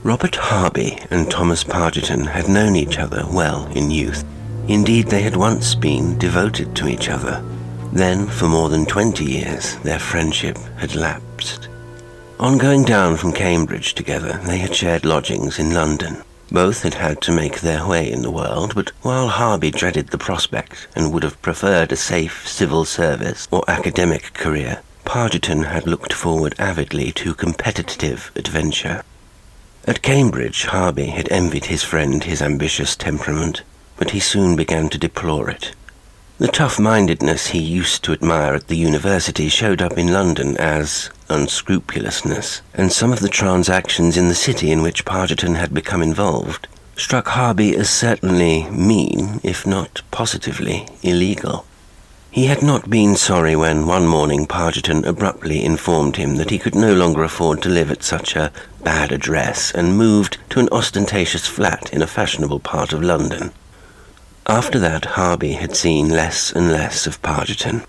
Robert Harby and Thomas Pargiton had known each other well in youth. Indeed, they had once been devoted to each other. Then, for more than 20 years, their friendship had lapsed. On going down from Cambridge together, they had shared lodgings in London. Both had had to make their way in the world, but while Harby dreaded the prospect and would have preferred a safe civil service or academic career, Pargiton had looked forward avidly to competitive adventure. At Cambridge, Harby had envied his friend his ambitious temperament, but he soon began to deplore it. The tough-mindedness he used to admire at the university showed up in London as unscrupulousness, and some of the transactions in the city in which Pargiton had become involved struck Harby as certainly mean, if not positively illegal. He had not been sorry when one morning Pargiton abruptly informed him that he could no longer afford to live at such a bad address and moved to an ostentatious flat in a fashionable part of London. After that, Harby had seen less and less of Pargiton.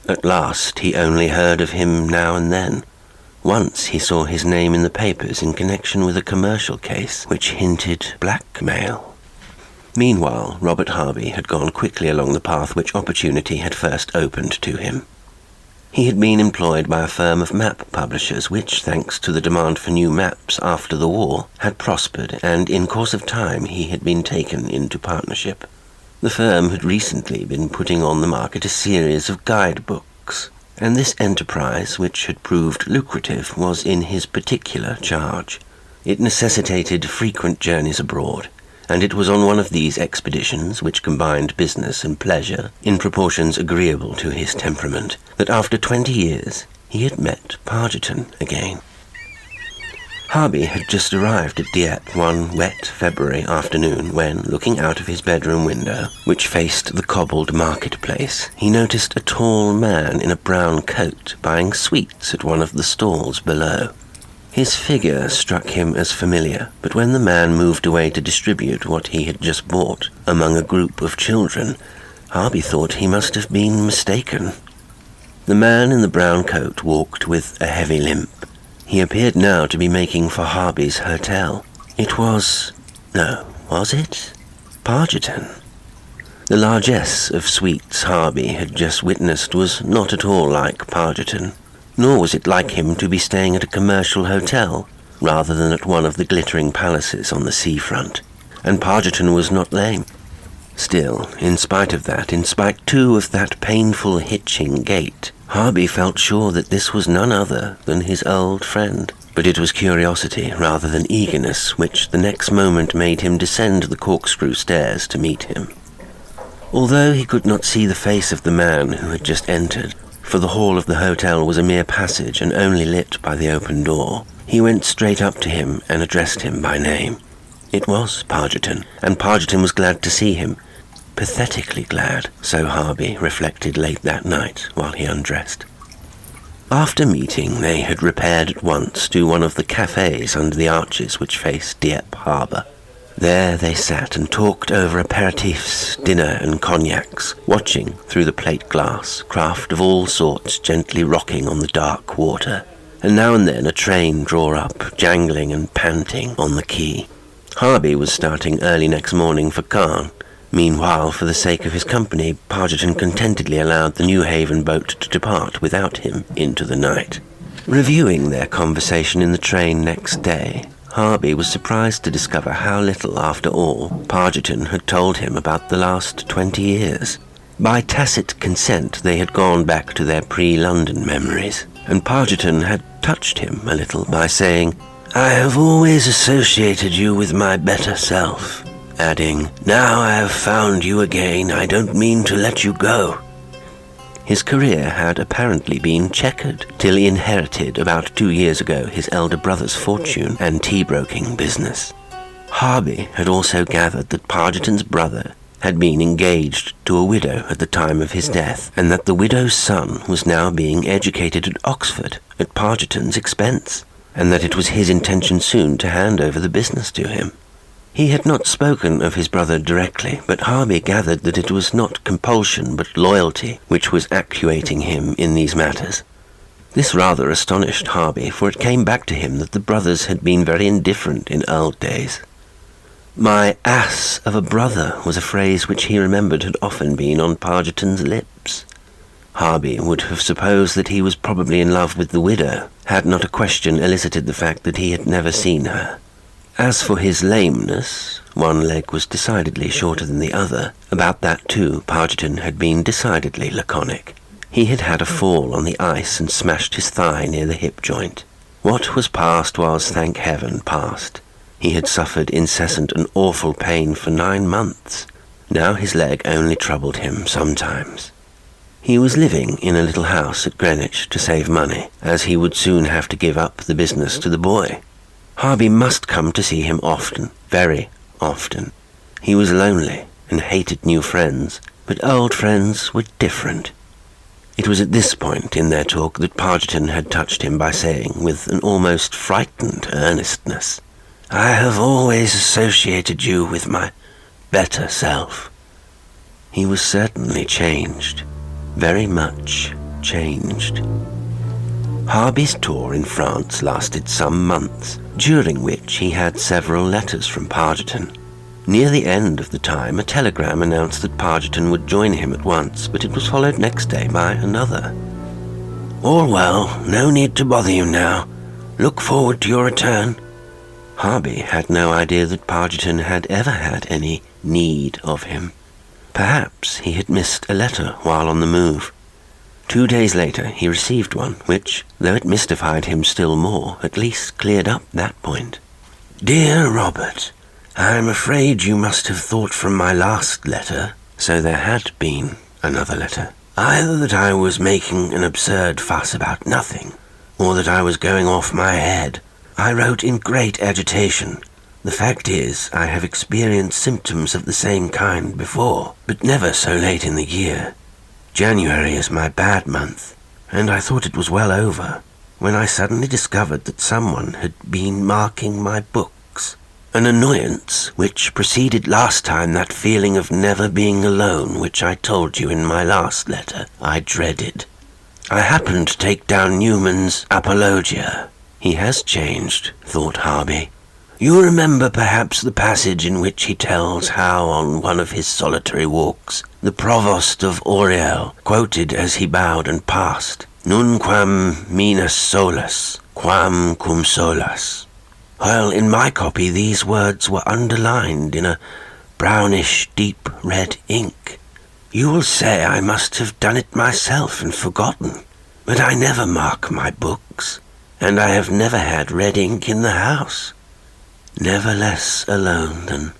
At last, he only heard of him now and then. Once he saw his name in the papers in connection with a commercial case which hinted blackmail. Meanwhile, Robert Harby had gone quickly along the path which opportunity had first opened to him. He had been employed by a firm of map publishers which, thanks to the demand for new maps after the war, had prospered, and in course of time he had been taken into partnership. The firm had recently been putting on the market a series of guidebooks, and this enterprise, which had proved lucrative, was in his particular charge. It necessitated frequent journeys abroad, and it was on one of these expeditions, which combined business and pleasure in proportions agreeable to his temperament, that after 20 years he had met Pargiton again. Harby had just arrived at Dieppe one wet February afternoon when, looking out of his bedroom window, which faced the cobbled marketplace, he noticed a tall man in a brown coat buying sweets at one of the stalls below. His figure struck him as familiar, but when the man moved away to distribute what he had just bought among a group of children, Harby thought he must have been mistaken. The man in the brown coat walked with a heavy limp. He appeared now to be making for Harby's hotel. It was... no, was it? Pargiton. The largesse of sweets Harby had just witnessed was not at all like Pargiton. Nor was it like him to be staying at a commercial hotel, rather than at one of the glittering palaces on the seafront. And Pargiton was not lame. Still, in spite of that, in spite too of that painful hitching gait, Harby felt sure that this was none other than his old friend. But it was curiosity rather than eagerness which the next moment made him descend the corkscrew stairs to meet him. Although he could not see the face of the man who had just entered, for the hall of the hotel was a mere passage and only lit by the open door, he went straight up to him and addressed him by name. It was Pargiton, and Pargiton was glad to see him. Pathetically glad, so Harby reflected late that night while he undressed. After meeting, they had repaired at once to one of the cafes under the arches which faced Dieppe harbour. There they sat and talked over aperitifs, dinner and cognacs, watching, through the plate glass, craft of all sorts gently rocking on the dark water, and now and then a train draw up, jangling and panting on the quay. Harby was starting early next morning for Caen. Meanwhile, for the sake of his company, Pargiton contentedly allowed the New Haven boat to depart without him into the night. Reviewing their conversation in the train next day, Harby was surprised to discover how little, after all, Pargiton had told him about the last 20 years. By tacit consent, they had gone back to their pre-London memories, and Pargiton had touched him a little by saying, "I have always associated you with my better self," adding, "Now I have found you again, I don't mean to let you go." His career had apparently been checkered, till he inherited about 2 years ago his elder brother's fortune and tea-broking business. Harby had also gathered that Pargiton's brother had been engaged to a widow at the time of his death, and that the widow's son was now being educated at Oxford at Pargiton's expense, and that it was his intention soon to hand over the business to him. He had not spoken of his brother directly, but Harby gathered that it was not compulsion but loyalty which was actuating him in these matters. This rather astonished Harby, for it came back to him that the brothers had been very indifferent in old days. "My ass of a brother" was a phrase which he remembered had often been on Pargiton's lips. Harby would have supposed that he was probably in love with the widow, had not a question elicited the fact that he had never seen her. As for his lameness, one leg was decidedly shorter than the other. About that too, Pargiton had been decidedly laconic. He had had a fall on the ice and smashed his thigh near the hip joint. What was past was, thank heaven, past. He had suffered incessant and awful pain for 9 months. Now his leg only troubled him sometimes. He was living in a little house at Greenwich to save money, as he would soon have to give up the business to the boy. Harby must come to see him often, very often. He was lonely and hated new friends, but old friends were different. It was at this point in their talk that Pargiton had touched him by saying, with an almost frightened earnestness, "I have always associated you with my better self." He was certainly changed, very much changed. Harby's tour in France lasted some months, during which he had several letters from Pargiton. Near the end of the time, a telegram announced that Pargiton would join him at once, but it was followed next day by another. "All well, no need to bother you now. Look forward to your return." Harby had no idea that Pargiton had ever had any need of him. Perhaps he had missed a letter while on the move. 2 days later he received one, which, though it mystified him still more, at least cleared up that point. "Dear Robert, I'm afraid you must have thought from my last letter," so there had been another letter, "either that I was making an absurd fuss about nothing, or that I was going off my head. I wrote in great agitation. The fact is, I have experienced symptoms of the same kind before, but never so late in the year. January is my bad month, and I thought it was well over, when I suddenly discovered that someone had been marking my books. An annoyance which preceded last time that feeling of never being alone which I told you in my last letter I dreaded. I happened to take down Newman's Apologia. He has changed, thought Harby. You remember perhaps the passage in which he tells how on one of his solitary walks the Provost of Oriel quoted as he bowed and passed, "Nunquam minus solus, quam cum solas." Well, in my copy these words were underlined in a brownish deep red ink. You will say I must have done it myself and forgotten, but I never mark my books, and I have never had red ink in the house. Never less alone than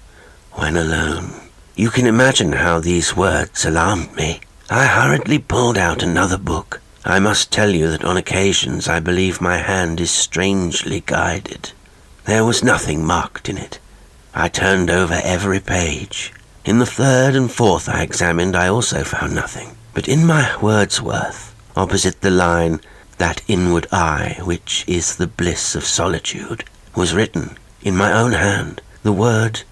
when alone. You can imagine how these words alarmed me. I hurriedly pulled out another book. I must tell you that on occasions I believe my hand is strangely guided. There was nothing marked in it. I turned over every page. In the 3rd and 4th I examined, I also found nothing. But in my Wordsworth, opposite the line, "That inward eye, which is the bliss of solitude," was written, in my own hand, the word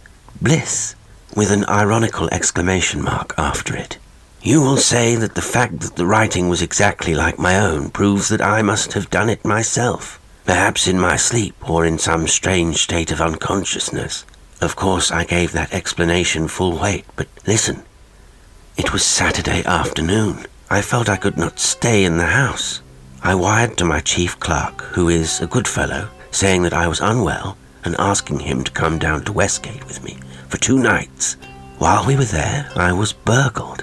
"bliss," with an ironical exclamation mark after it. You will say that the fact that the writing was exactly like my own proves that I must have done it myself, perhaps in my sleep or in some strange state of unconsciousness. Of course I gave that explanation full weight, but listen. It was Saturday afternoon. I felt I could not stay in the house. I wired to my chief clerk, who is a good fellow, saying that I was unwell and asking him to come down to Westgate with me for 2 nights. While we were there, I was burgled.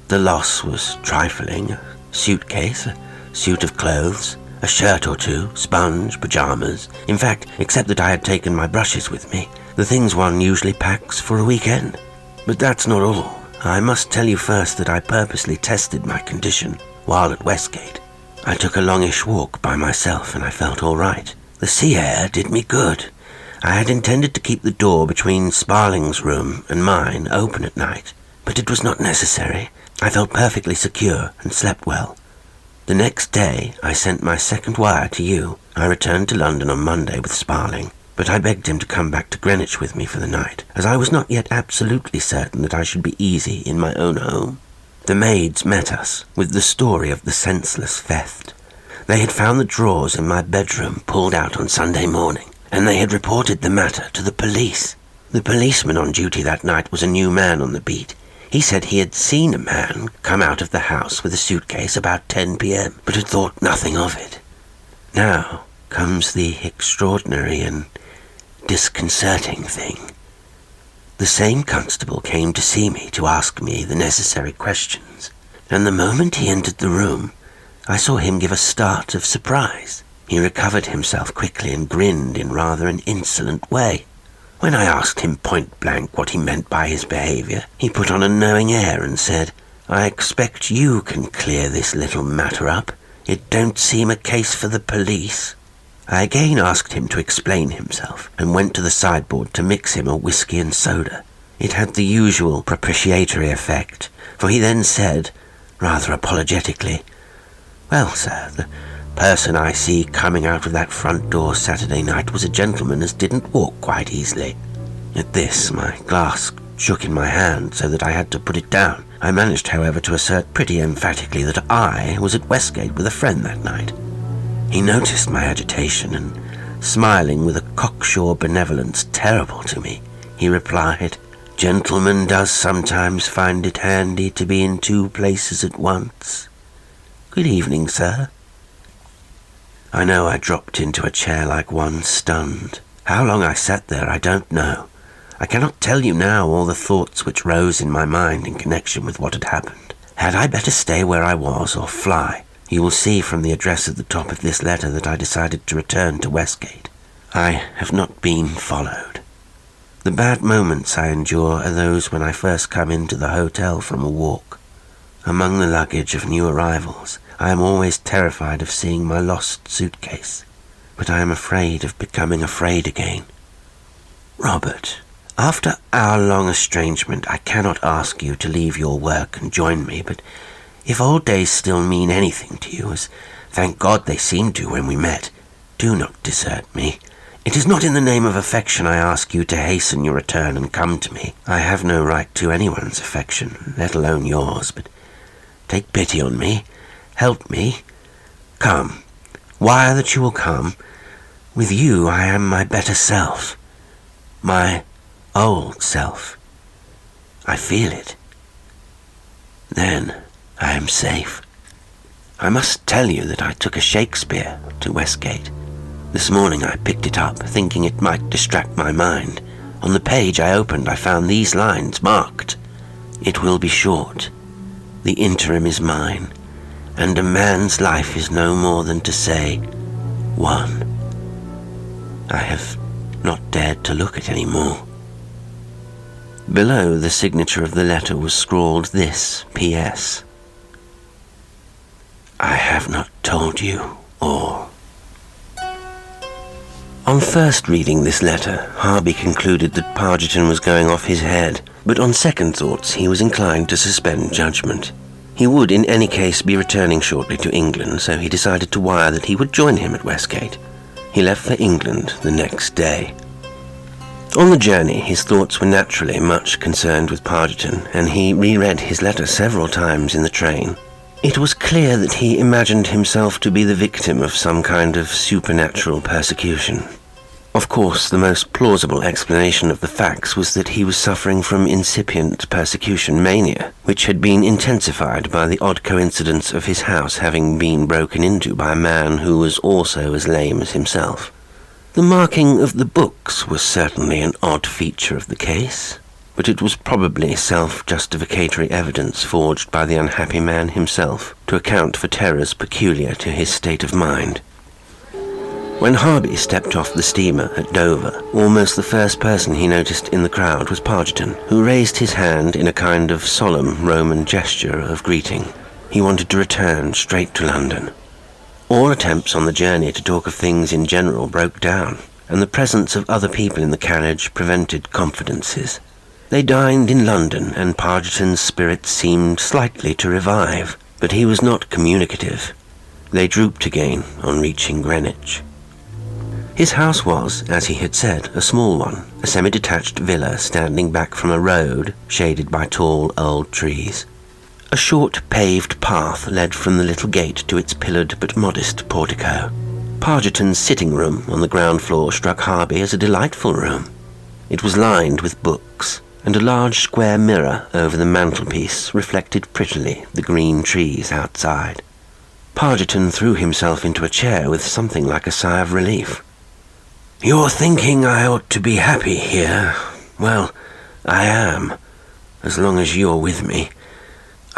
The loss was trifling: a suitcase, a suit of clothes, a shirt or 2, sponge, pyjamas. In fact, except that I had taken my brushes with me, the things one usually packs for a weekend. But that's not all. I must tell you first that I purposely tested my condition while at Westgate. I took a longish walk by myself and I felt all right. The sea air did me good. I had intended to keep the door between Sparling's room and mine open at night, but it was not necessary. I felt perfectly secure and slept well. The next day I sent my second wire to you. I returned to London on Monday with Sparling, but I begged him to come back to Greenwich with me for the night, as I was not yet absolutely certain that I should be easy in my own home. The maids met us with the story of the senseless theft. They had found the drawers in my bedroom pulled out on Sunday morning, and they had reported the matter to the police. The policeman on duty that night was a new man on the beat. He said he had seen a man come out of the house with a suitcase about 10 p.m, but had thought nothing of it. Now comes the extraordinary and disconcerting thing. The same constable came to see me to ask me the necessary questions, and the moment he entered the room, I saw him give a start of surprise. He recovered himself quickly and grinned in rather an insolent way. When I asked him point blank what he meant by his behaviour, he put on a knowing air and said, "I expect you can clear this little matter up. It don't seem a case for the police." I again asked him to explain himself, and went to the sideboard to mix him a whiskey and soda. It had the usual propitiatory effect, for he then said, rather apologetically, "Well, sir, the person I see coming out of that front door Saturday night was a gentleman as didn't walk quite easily." At this, my glass shook in my hand so that I had to put it down. I managed, however, to assert pretty emphatically that I was at Westgate with a friend that night. He noticed my agitation, and, smiling with a cocksure benevolence terrible to me, he replied, "Gentleman does sometimes find it handy to be in two places at once. Good evening, sir." I know I dropped into a chair like one stunned. How long I sat there I don't know. I cannot tell you now all the thoughts which rose in my mind in connection with what had happened. Had I better stay where I was or fly? You will see from the address at the top of this letter that I decided to return to Westgate. I have not been followed. The bad moments I endure are those when I first come into the hotel from a walk. Among the luggage of new arrivals, I am always terrified of seeing my lost suitcase, but I am afraid of becoming afraid again. Robert, after our long estrangement, I cannot ask you to leave your work and join me, but if old days still mean anything to you, as thank God they seemed to when we met, do not desert me. It is not in the name of affection I ask you to hasten your return and come to me. I have no right to anyone's affection, let alone yours, but take pity on me. Help me. Come. Wire that you will come. With you I am my better self. My old self. I feel it. Then I am safe. I must tell you that I took a Shakespeare to Westgate. This morning I picked it up, thinking it might distract my mind. On the page I opened I found these lines marked. "It will be short. The interim is mine. And a man's life is no more than to say, 1. I have not dared to look at any more. Below the signature of the letter was scrawled this P.S. I have not told you all. On first reading this letter, Harby concluded that Pargiton was going off his head, but on second thoughts he was inclined to suspend judgment. He would in any case be returning shortly to England, so he decided to wire that he would join him at Westgate. He left for England the next day. On the journey, his thoughts were naturally much concerned with Pargiton, and he reread his letter several times in the train. It was clear that he imagined himself to be the victim of some kind of supernatural persecution. Of course, the most plausible explanation of the facts was that he was suffering from incipient persecution mania, which had been intensified by the odd coincidence of his house having been broken into by a man who was also as lame as himself. The marking of the books was certainly an odd feature of the case, but it was probably self-justificatory evidence forged by the unhappy man himself to account for terrors peculiar to his state of mind. When Harby stepped off the steamer at Dover, almost the first person he noticed in the crowd was Pargiton, who raised his hand in a kind of solemn Roman gesture of greeting. He wanted to return straight to London. All attempts on the journey to talk of things in general broke down, and the presence of other people in the carriage prevented confidences. They dined in London, and Pargiton's spirits seemed slightly to revive, but he was not communicative. They drooped again on reaching Greenwich. His house was, as he had said, a small one, a semi-detached villa standing back from a road shaded by tall old trees. A short paved path led from the little gate to its pillared but modest portico. Pargiton's sitting room on the ground floor struck Harby as a delightful room. It was lined with books, and a large square mirror over the mantelpiece reflected prettily the green trees outside. Pargiton threw himself into a chair with something like a sigh of relief. "You're thinking I ought to be happy here. Well, I am, as long as you're with me.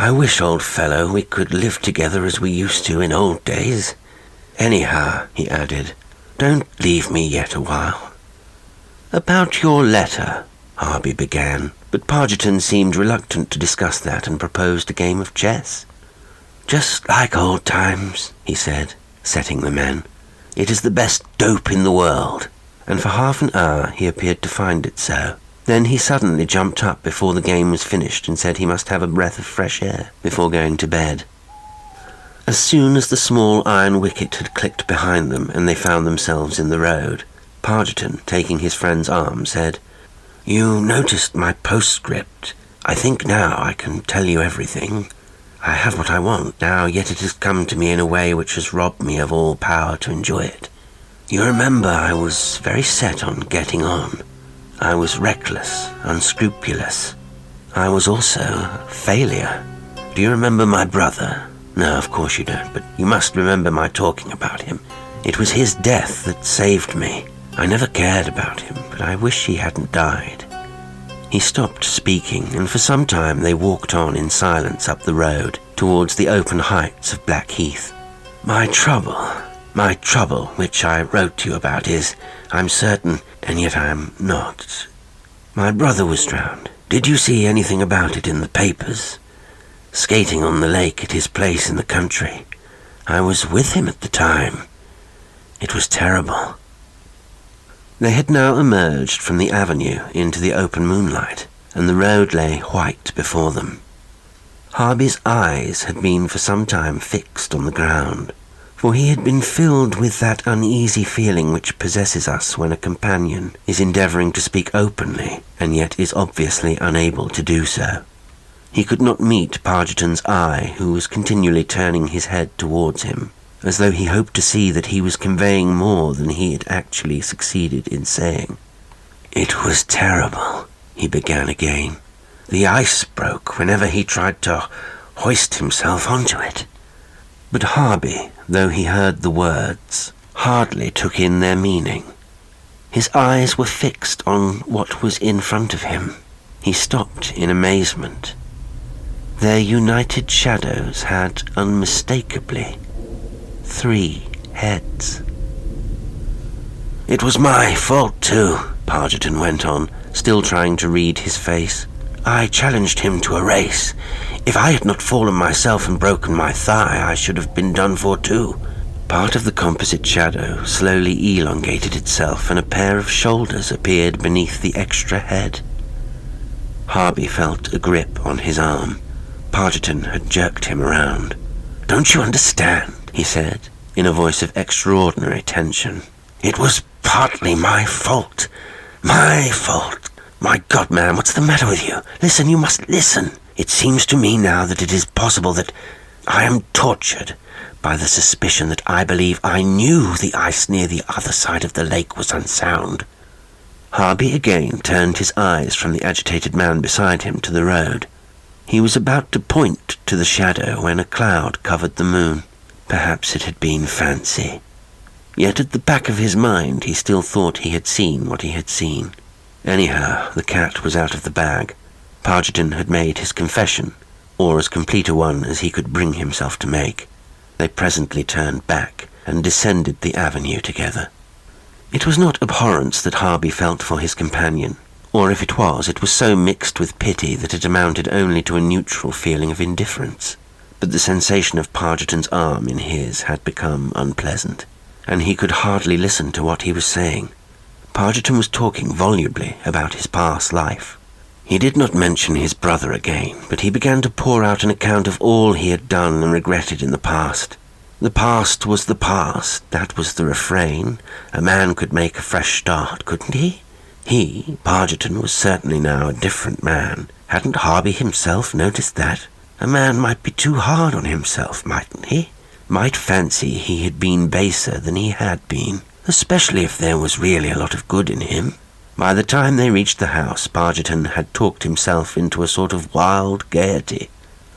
I wish, old fellow, we could live together as we used to in old days. Anyhow," he added, "don't leave me yet a while." "About your letter," Harby began, but Pargiton seemed reluctant to discuss that and proposed a game of chess. "Just like old times," he said, setting the men. "It is the best dope in the world," and for half an hour he appeared to find it so. Then he suddenly jumped up before the game was finished and said he must have a breath of fresh air before going to bed. As soon as the small iron wicket had clicked behind them and they found themselves in the road, Pargiton, taking his friend's arm, said, "You noticed my postscript. I think now I can tell you everything. I have what I want now, yet it has come to me in a way which has robbed me of all power to enjoy it. You remember I was very set on getting on. I was reckless, unscrupulous. I was also a failure. Do you remember my brother? No, of course you don't, but you must remember my talking about him. It was his death that saved me. I never cared about him, but I wish he hadn't died." He stopped speaking, and for some time they walked on in silence up the road, towards the open heights of Blackheath. My trouble, which I wrote to you about is, I'm certain, and yet I am not. My brother was drowned. Did you see anything about it in the papers? Skating on the lake at his place in the country. I was with him at the time. It was terrible." They had now emerged from the avenue into the open moonlight, and the road lay white before them. Harby's eyes had been for some time fixed on the ground, for he had been filled with that uneasy feeling which possesses us when a companion is endeavouring to speak openly, and yet is obviously unable to do so. He could not meet Pargiton's eye, who was continually turning his head towards him, as though he hoped to see that he was conveying more than he had actually succeeded in saying. "It was terrible," he began again. "The ice broke whenever he tried to hoist himself onto it." But Harby, though he heard the words, hardly took in their meaning. His eyes were fixed on what was in front of him. He stopped in amazement. Their united shadows had unmistakably 3 heads. "It was my fault too," Pargiton went on, still trying to read his face. "I challenged him to a race. If I had not fallen myself and broken my thigh, I should have been done for too." Part of the composite shadow slowly elongated itself, and a pair of shoulders appeared beneath the extra head. Harby felt a grip on his arm. Pargiton had jerked him around. "Don't you understand?" he said, in a voice of extraordinary tension. "It was partly my fault. My fault. My God, man, what's the matter with you? Listen, you must listen. It seems to me now that it is possible that I am tortured by the suspicion that I believe I knew the ice near the other side of the lake was unsound." Harby again turned his eyes from the agitated man beside him to the road. He was about to point to the shadow when a cloud covered the moon. Perhaps it had been fancy. Yet at the back of his mind he still thought he had seen what he had seen. Anyhow, the cat was out of the bag. Pargiton had made his confession, or as complete a one as he could bring himself to make. They presently turned back and descended the avenue together. It was not abhorrence that Harby felt for his companion, or if it was so mixed with pity that it amounted only to a neutral feeling of indifference. But the sensation of Pargiton's arm in his had become unpleasant, and he could hardly listen to what he was saying. Pargiton was talking volubly about his past life. He did not mention his brother again, but he began to pour out an account of all he had done and regretted in the past. The past was the past, that was the refrain. A man could make a fresh start, couldn't he? He, Pargiton, was certainly now a different man. Hadn't Harby himself noticed that? A man might be too hard on himself, mightn't he? Might fancy he had been baser than he had been, especially if there was really a lot of good in him. By the time they reached the house, Pargiton had talked himself into a sort of wild gaiety.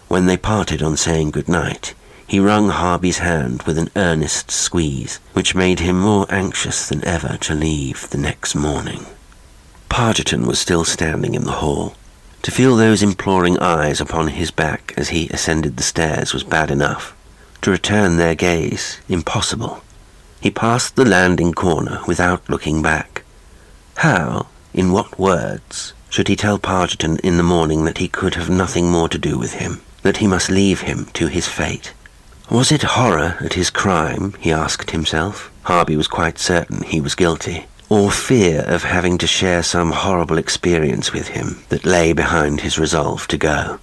When they parted on saying good-night, he wrung Harby's hand with an earnest squeeze, which made him more anxious than ever to leave the next morning. Pargiton was still standing in the hall. To feel those imploring eyes upon his back as he ascended the stairs was bad enough. To return their gaze, impossible. He passed the landing corner without looking back. How, in what words, should he tell Pargiton in the morning that he could have nothing more to do with him, that he must leave him to his fate? Was it horror at his crime, he asked himself? Harby was quite certain he was guilty. Or fear of having to share some horrible experience with him that lay behind his resolve to go.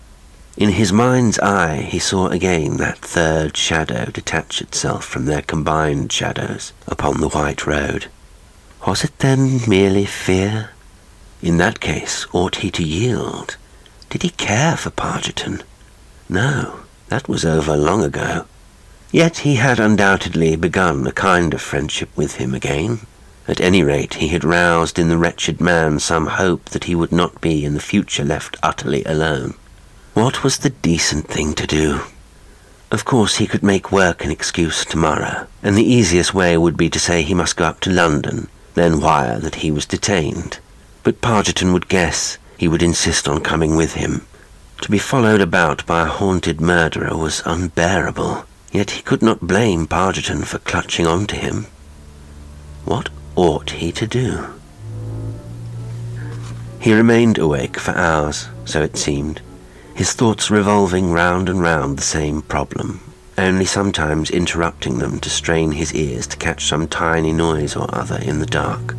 In his mind's eye he saw again that third shadow detach itself from their combined shadows upon the white road. Was it then merely fear? In that case, ought he to yield? Did he care for Pargiton? No, that was over long ago. Yet he had undoubtedly begun a kind of friendship with him again. At any rate, he had roused in the wretched man some hope that he would not be in the future left utterly alone. What was the decent thing to do? Of course, he could make work an excuse tomorrow, and the easiest way would be to say he must go up to London, then wire that he was detained. But Pargiton would guess, he would insist on coming with him. To be followed about by a haunted murderer was unbearable, yet he could not blame Pargiton for clutching on to him. What ought he to do? He remained awake for hours, so it seemed, his thoughts revolving round and round the same problem, only sometimes interrupting them to strain his ears to catch some tiny noise or other in the dark.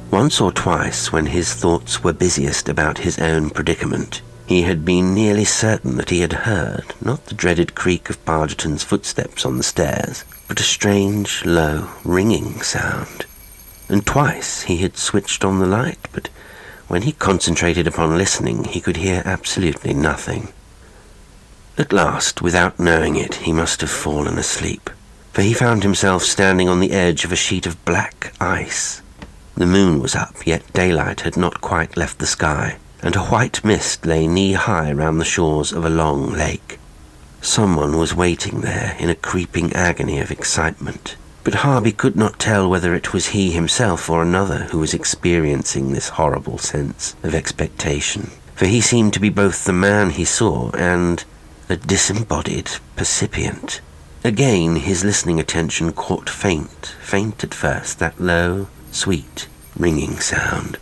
Once or twice, when his thoughts were busiest about his own predicament, he had been nearly certain that he had heard, not the dreaded creak of Pargiton's footsteps on the stairs, but a strange, low, ringing sound. And twice he had switched on the light, but when he concentrated upon listening, he could hear absolutely nothing. At last, without knowing it, he must have fallen asleep, for he found himself standing on the edge of a sheet of black ice. The moon was up, yet daylight had not quite left the sky, and a white mist lay knee-high round the shores of a long lake. Someone was waiting there in a creeping agony of excitement, but Harby could not tell whether it was he himself or another who was experiencing this horrible sense of expectation, for he seemed to be both the man he saw and a disembodied percipient. Again his listening attention caught faint at first, that low, sweet, ringing sound.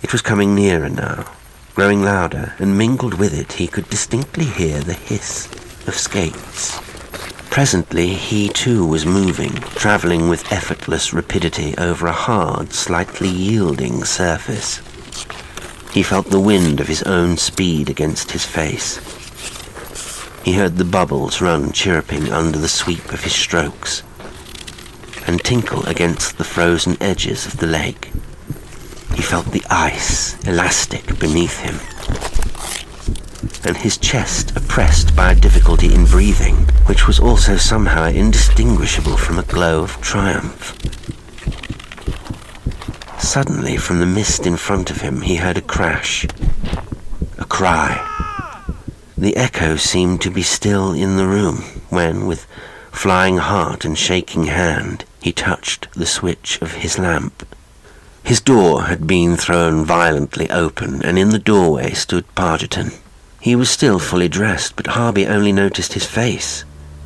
It was coming nearer now, growing louder, and mingled with it he could distinctly hear the hiss of skates. Presently he too was moving, travelling with effortless rapidity over a hard, slightly yielding surface. He felt the wind of his own speed against his face. He heard the bubbles run chirruping under the sweep of his strokes, and tinkle against the frozen edges of the lake. He felt the ice elastic beneath him, and his chest oppressed by a difficulty in breathing, which was also somehow indistinguishable from a glow of triumph. Suddenly, from the mist in front of him, he heard a crash, a cry. The echo seemed to be still in the room when, with flying heart and shaking hand, he touched the switch of his lamp. His door had been thrown violently open, and in the doorway stood Pargiton. He was still fully dressed, but Harby only noticed his face.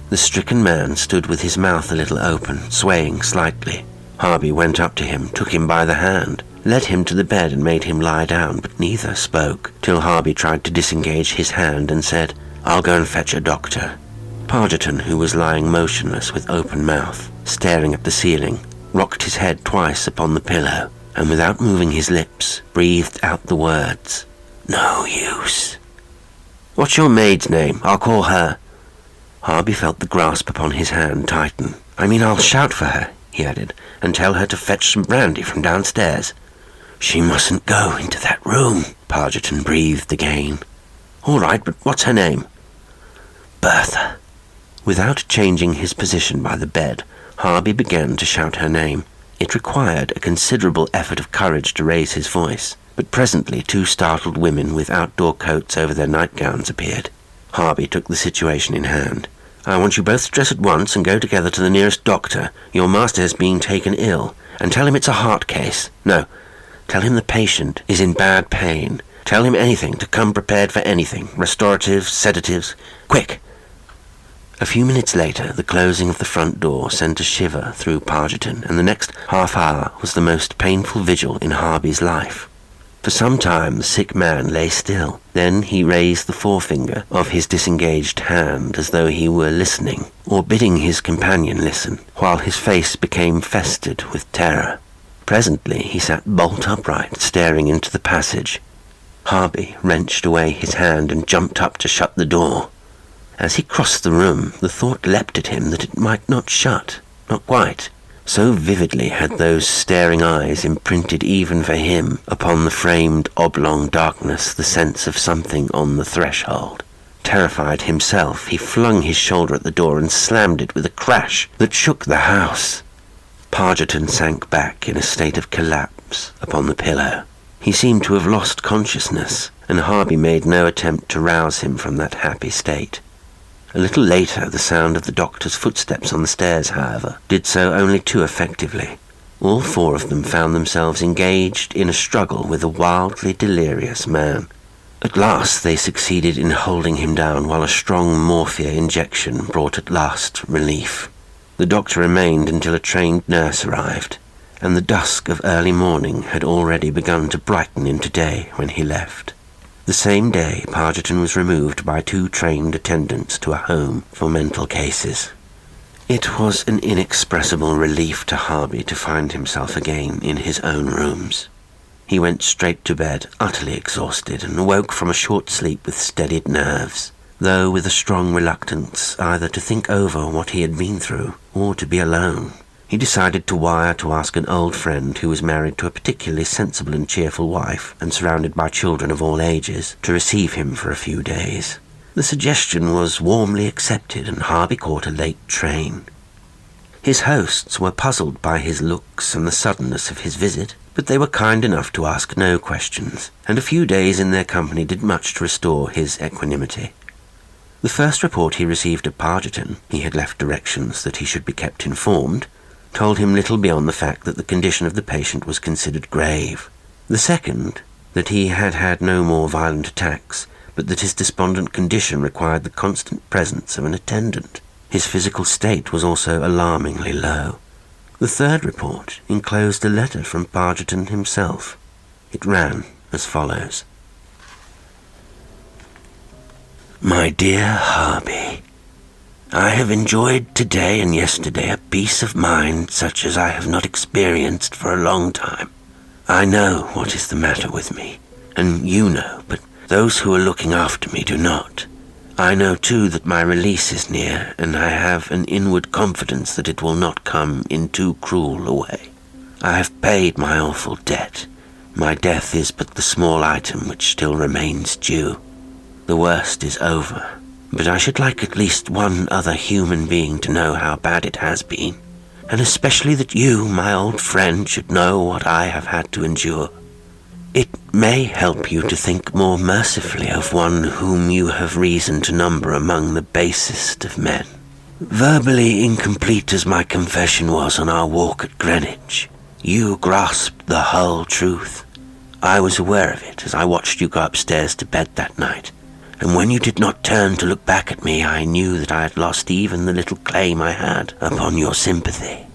The stricken man stood with his mouth a little open, swaying slightly. Harby went up to him, took him by the hand, led him to the bed and made him lie down, but neither spoke, till Harby tried to disengage his hand and said, "I'll go and fetch a doctor." Pargiton, who was lying motionless with open mouth, staring at the ceiling, rocked his head twice upon the pillow, and without moving his lips, breathed out the words, "No use." "What's your maid's name? I'll call her." Harby felt the grasp upon his hand tighten. I'll shout for her," he added, "and tell her to fetch some brandy from downstairs." "She mustn't go into that room," Pargiton breathed again. "All right, but what's her name?" Bertha!" Without changing his position by the bed, Harby began to shout her name. It required a considerable effort of courage to raise his voice, but presently 2 startled women with outdoor coats over their nightgowns appeared. Harby took the situation in hand. "I want you both to dress at once and go together to the nearest doctor. Your master has been taken ill, and tell him it's a heart case. No, tell him the patient is in bad pain. Tell him anything, to come prepared for anything. Restoratives, sedatives. Quick!" A few minutes later, the closing of the front door sent a shiver through Pargiton, and the next half-hour was the most painful vigil in Harby's life. For some time the sick man lay still. Then he raised the forefinger of his disengaged hand as though he were listening, or bidding his companion listen, while his face became festered with terror. Presently he sat bolt upright, staring into the passage. Harby wrenched away his hand and jumped up to shut the door. As he crossed the room, the thought leapt at him that it might not shut, not quite. So vividly had those staring eyes imprinted even for him upon the framed oblong darkness the sense of something on the threshold. Terrified himself, he flung his shoulder at the door and slammed it with a crash that shook the house. Pargiton sank back in a state of collapse upon the pillow. He seemed to have lost consciousness, and Harby made no attempt to rouse him from that happy state. A little later, the sound of the doctor's footsteps on the stairs, however, did so only too effectively. All 4 of them found themselves engaged in a struggle with a wildly delirious man. At last they succeeded in holding him down, while a strong morphia injection brought at last relief. The doctor remained until a trained nurse arrived, and the dusk of early morning had already begun to brighten into day when he left. The same day, Pargiton was removed by 2 trained attendants to a home for mental cases. It was an inexpressible relief to Harby to find himself again in his own rooms. He went straight to bed, utterly exhausted, and awoke from a short sleep with steadied nerves, though with a strong reluctance either to think over what he had been through or to be alone. He decided to wire to ask an old friend who was married to a particularly sensible and cheerful wife and surrounded by children of all ages to receive him for a few days. The suggestion was warmly accepted, and Harby caught a late train. His hosts were puzzled by his looks and the suddenness of his visit, but they were kind enough to ask no questions, and a few days in their company did much to restore his equanimity. The first report he received of Pargiton, he had left directions that he should be kept informed, told him little beyond the fact that the condition of the patient was considered grave. The second, that he had had no more violent attacks, but that his despondent condition required the constant presence of an attendant. His physical state was also alarmingly low. The third report enclosed a letter from Pargiton himself. It ran as follows. My dear Harby, I have enjoyed today and yesterday a peace of mind such as I have not experienced for a long time. I know what is the matter with me, and you know, but those who are looking after me do not. I know too that my release is near, and I have an inward confidence that it will not come in too cruel a way. I have paid my awful debt. My death is but the small item which still remains due. The worst is over. But I should like at least one other human being to know how bad it has been, and especially that you, my old friend, should know what I have had to endure. It may help you to think more mercifully of one whom you have reason to number among the basest of men. Verbally incomplete as my confession was on our walk at Greenwich, you grasped the whole truth. I was aware of it as I watched you go upstairs to bed that night. And when you did not turn to look back at me, I knew that I had lost even the little claim I had upon your sympathy.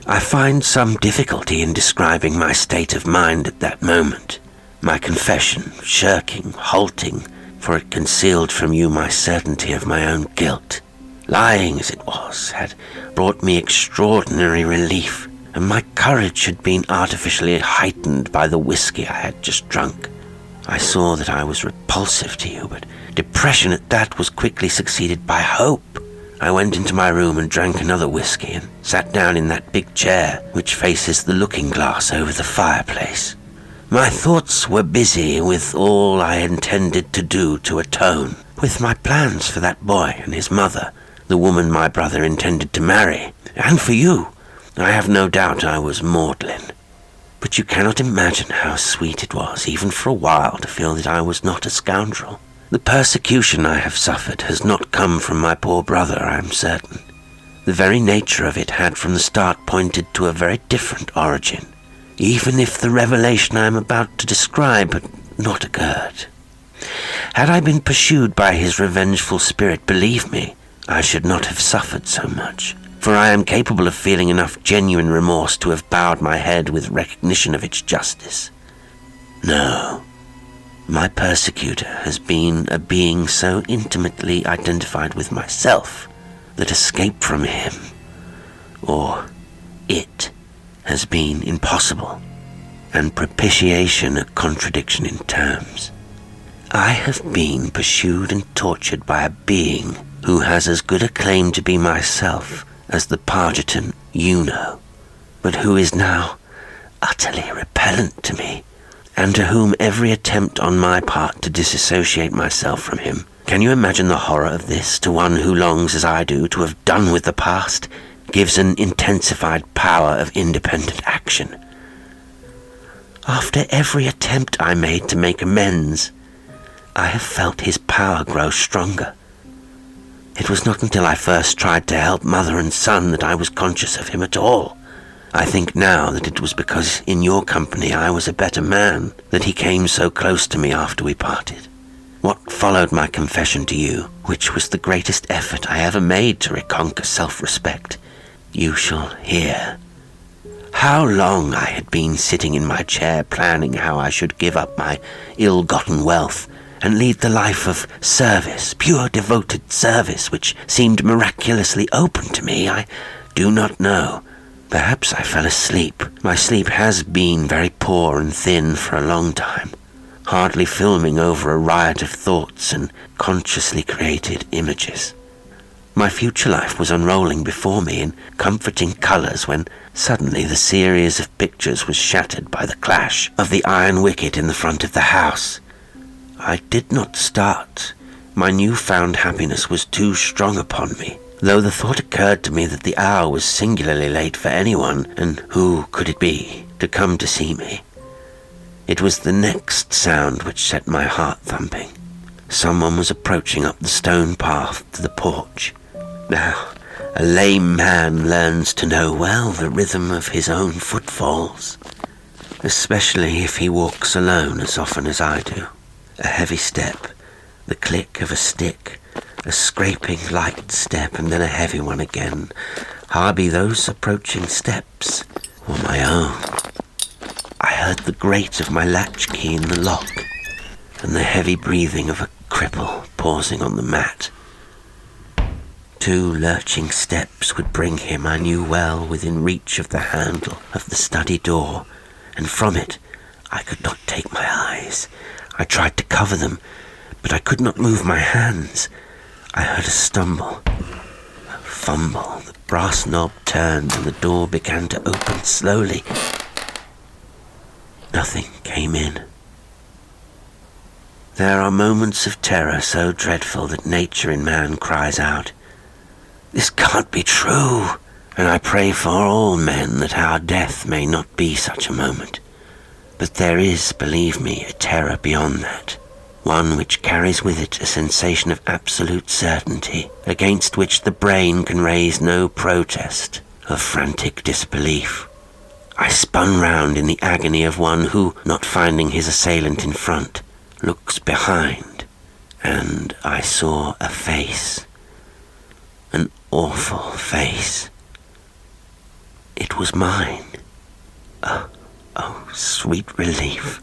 I find some difficulty in describing my state of mind at that moment. My confession, shirking, halting, for it concealed from you my certainty of my own guilt. Lying as it was, had brought me extraordinary relief, and my courage had been artificially heightened by the whiskey I had just drunk. I saw that I was repulsive to you, but depression at that was quickly succeeded by hope. I went into my room and drank another whiskey and sat down in that big chair which faces the looking glass over the fireplace. My thoughts were busy with all I intended to do to atone, with my plans for that boy and his mother, the woman my brother intended to marry, and for you. I have no doubt I was maudlin. But you cannot imagine how sweet it was, even for a while, to feel that I was not a scoundrel. The persecution I have suffered has not come from my poor brother, I am certain. The very nature of it had from the start pointed to a very different origin, even if the revelation I am about to describe had not occurred. Had I been pursued by his revengeful spirit, believe me, I should not have suffered so much, for I am capable of feeling enough genuine remorse to have bowed my head with recognition of its justice. No, my persecutor has been a being so intimately identified with myself that escape from him, or it, has been impossible, and propitiation a contradiction in terms. I have been pursued and tortured by a being who has as good a claim to be myself as the Pargiton you know, but who is now utterly repellent to me, and to whom every attempt on my part to disassociate myself from him. Can you imagine the horror of this to one who longs, as I do, to have done with the past, gives an intensified power of independent action? After every attempt I made to make amends, I have felt his power grow stronger. It was not until I first tried to help mother and son that I was conscious of him at all. I think now that it was because in your company I was a better man that he came so close to me after we parted. What followed my confession to you, which was the greatest effort I ever made to reconquer self-respect, you shall hear. How long I had been sitting in my chair planning how I should give up my ill-gotten wealth and lead the life of service, pure devoted service, which seemed miraculously open to me, I do not know. Perhaps I fell asleep. My sleep has been very poor and thin for a long time, hardly filming over a riot of thoughts and consciously created images. My future life was unrolling before me in comforting colours when suddenly the series of pictures was shattered by the clash of the iron wicket in the front of the house. I did not start. My newfound happiness was too strong upon me, though the thought occurred to me that the hour was singularly late for anyone, and who could it be, to come to see me? It was the next sound which set my heart thumping. Someone was approaching up the stone path to the porch. Now, a lame man learns to know well the rhythm of his own footfalls, especially if he walks alone as often as I do. A heavy step, the click of a stick, a scraping light step, and then a heavy one again. Harby, those approaching steps were my own. I heard the grate of my latchkey in the lock, and the heavy breathing of a cripple pausing on the mat. 2 lurching steps would bring him, I knew well, within reach of the handle of the study door, and from it I could not take my eyes. I tried to cover them, but I could not move my hands. I heard a stumble, a fumble. The brass knob turned and the door began to open slowly. Nothing came in. There are moments of terror so dreadful that nature in man cries out, "This can't be true," and I pray for all men that our death may not be such a moment. But there is, believe me, a terror beyond that, one which carries with it a sensation of absolute certainty, against which the brain can raise no protest of frantic disbelief. I spun round in the agony of one who, not finding his assailant in front, looks behind, and I saw a face, an awful face. It was mine. Oh, sweet relief.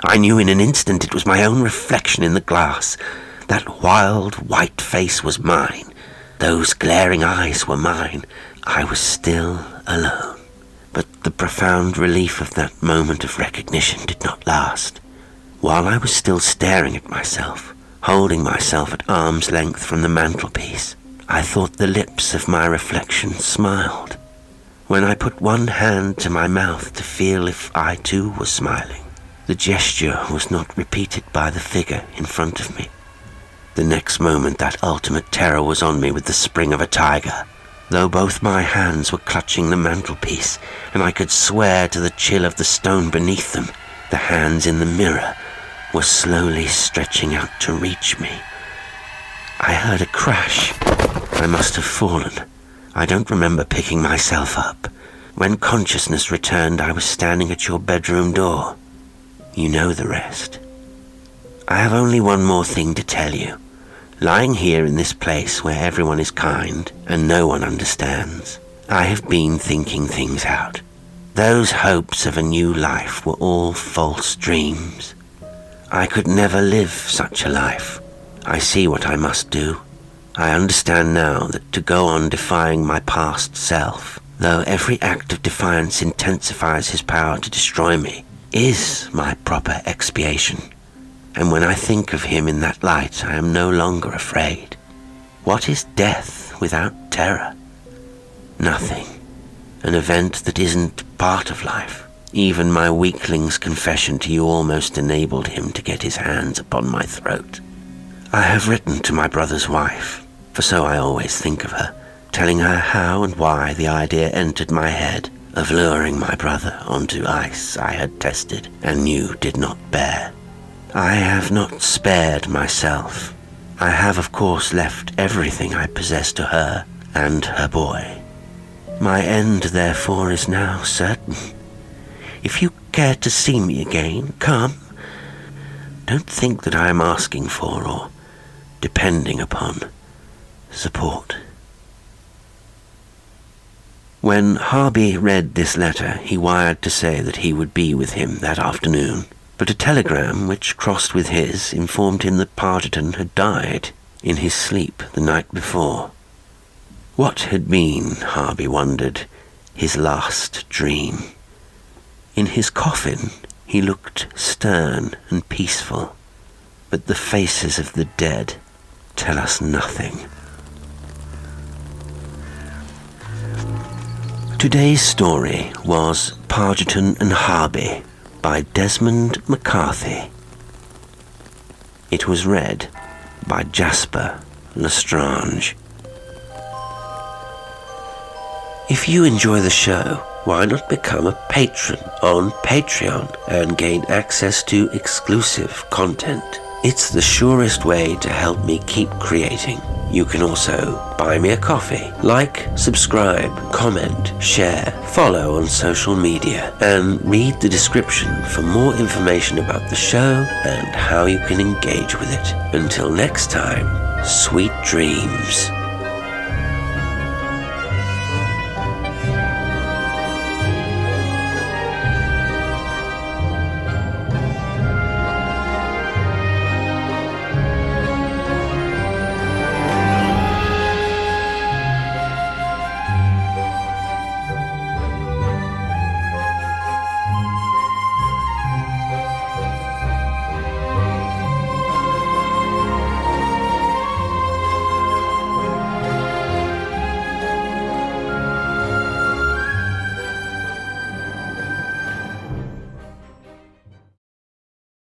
I knew in an instant it was my own reflection in the glass. That wild, white face was mine. Those glaring eyes were mine. I was still alone. But the profound relief of that moment of recognition did not last. While I was still staring at myself, holding myself at arm's length from the mantelpiece, I thought the lips of my reflection smiled. When I put one hand to my mouth to feel if I too was smiling, the gesture was not repeated by the figure in front of me. The next moment that ultimate terror was on me with the spring of a tiger. Though both my hands were clutching the mantelpiece, and I could swear to the chill of the stone beneath them, the hands in the mirror were slowly stretching out to reach me. I heard a crash. I must have fallen. I don't remember picking myself up. When consciousness returned, I was standing at your bedroom door. You know the rest. I have only one more thing to tell you. Lying here in this place where everyone is kind and no one understands, I have been thinking things out. Those hopes of a new life were all false dreams. I could never live such a life. I see what I must do. I understand now that to go on defying my past self, though every act of defiance intensifies his power to destroy me, is my proper expiation. And when I think of him in that light, I am no longer afraid. What is death without terror? Nothing. An event that isn't part of life. Even my weakling's confession to you almost enabled him to get his hands upon my throat. I have written to my brother's wife, for so I always think of her, telling her how and why the idea entered my head of luring my brother onto ice I had tested and knew did not bear. I have not spared myself. I have, of course, left everything I possess to her and her boy. My end, therefore, is now certain. If you care to see me again, come. Don't think that I am asking for or depending upon support. When Harby read this letter, he wired to say that he would be with him that afternoon. But a telegram which crossed with his informed him that Pargiton had died in his sleep the night before. What had been, Harby wondered, his last dream? In his coffin he looked stern and peaceful, but the faces of the dead tell us nothing. Today's story was Pargiton and Harby by Desmond MacCarthy. It was read by Jasper L'Estrange. If you enjoy the show, why not become a patron on Patreon and gain access to exclusive content? It's the surest way to help me keep creating. You can also buy me a coffee, like, subscribe, comment, share, follow on social media, and read the description for more information about the show and how you can engage with it. Until next time, sweet dreams.